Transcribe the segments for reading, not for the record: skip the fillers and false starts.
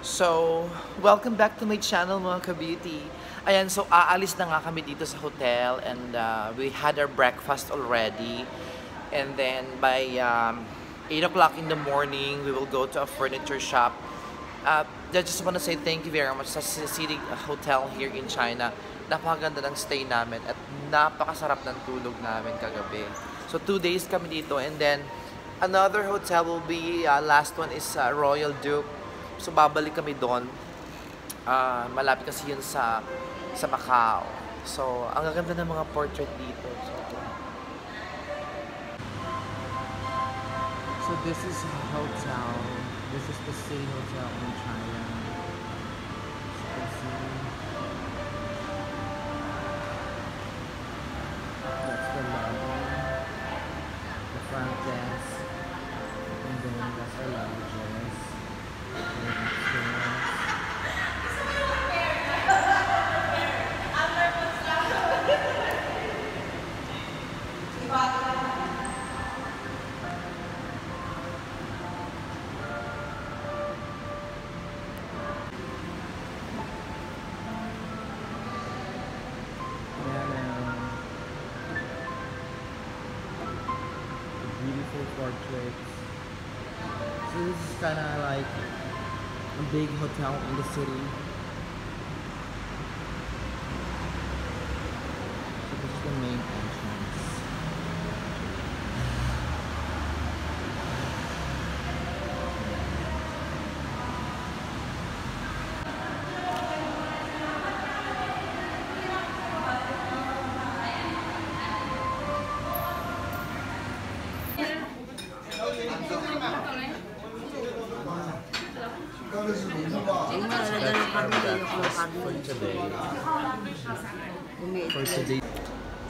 So, welcome back to my channel mga ka-beauty. Ayan, so aalis na nga kami dito sa hotel and we had our breakfast already. And then by 8 o'clock in the morning, we will go to a furniture shop. I just want to say thank you very much sa City Hotel here in China. Napakaganda ng stay namin at napakasarap ng tulog namin kagabi. So 2 days kami dito and then another hotel will be, last one is Royal Duke. So babalik kami doon. Malapit kasi yun sa Macau. So ang gaganda ng mga portrait dito. So this is a hotel. This is the City Hotel in China. So you can see. That's the lobby. The front desk. And then that's our lounges. Beautiful portraits. So this is kind of like a big hotel in the city. So this is the main entrance.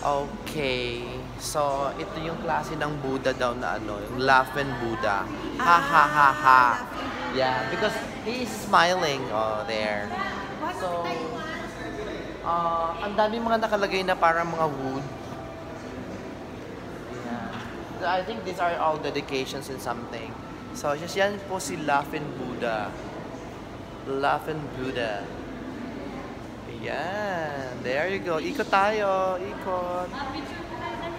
Okay, so ito yung klase ng Buddha daw na ano, yung laughing Buddha. Ha ha ha ha. Yeah, because he is smiling there. So, ang dami mga nakalagay na parang mga wood. Yeah. I think these are all dedications and something. So, just yan po si Laughing Buddha. Laughing Buddha. Ayan. There you go. Ikot tayo. Ikot.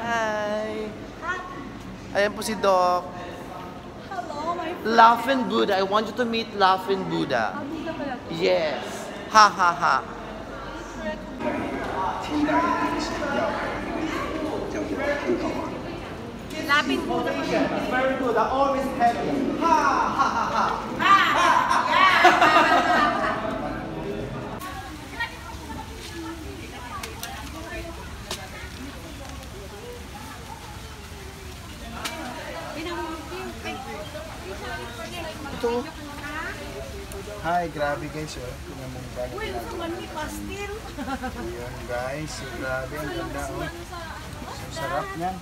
Hi. Ayan po si Doc. Hello, my friend. Laughing Buddha. I want you to meet Laughing Buddha. Yes. Ha ha ha. Laughing Buddha. It's very good. I always happy. Ha ha ha ha. Ito. Hi, grabe guys, oh. Tingnan mo ba Uy, ito man may pastil. Ayan guys, so, grabe ang ganda, oh. So sarap niyan.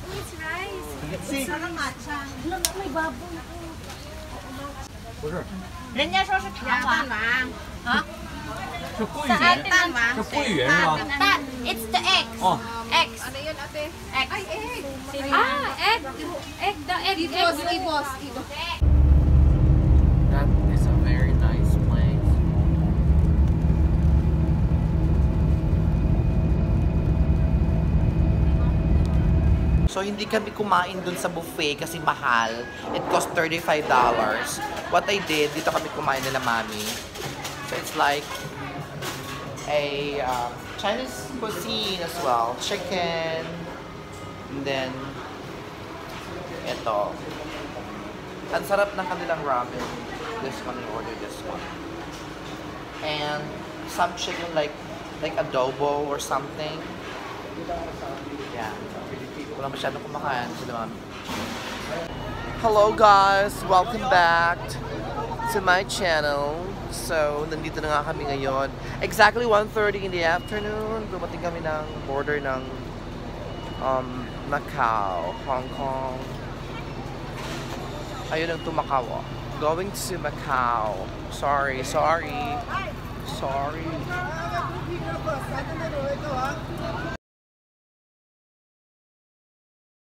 It's rice. Let's see. Sarap matcha. Lang may baboy. 不是，人家说是茶蛋王。啊？是桂圆，蛋王。是桂圆是吧？蛋 It's the eggs. 哦， Eggs. Ano yun, ate? Eggs. Ay, egg. Egg. Egg. The egg. Ibos. Ibos. Ibos. That is a very nice place. So hindi kami kumain dun sa buffet kasi mahal. It cost $35. What I did, dito kami kumain nila mami. So it's like a Chinese cuisine as well. Chicken. And then ito. Ang sarap ng kanilang ramen. This one, we ordered this one. And some chicken like adobo or something. Yeah. Wala masyadong kumakain sila mami. Hello guys! Welcome back to my channel. So, nandito na nga kami ngayon. Exactly 1:30 in the afternoon. Dumating kami ng border ng Macau, Hong Kong. Ayun ang Macau. Going to Macau. Sorry. Sorry.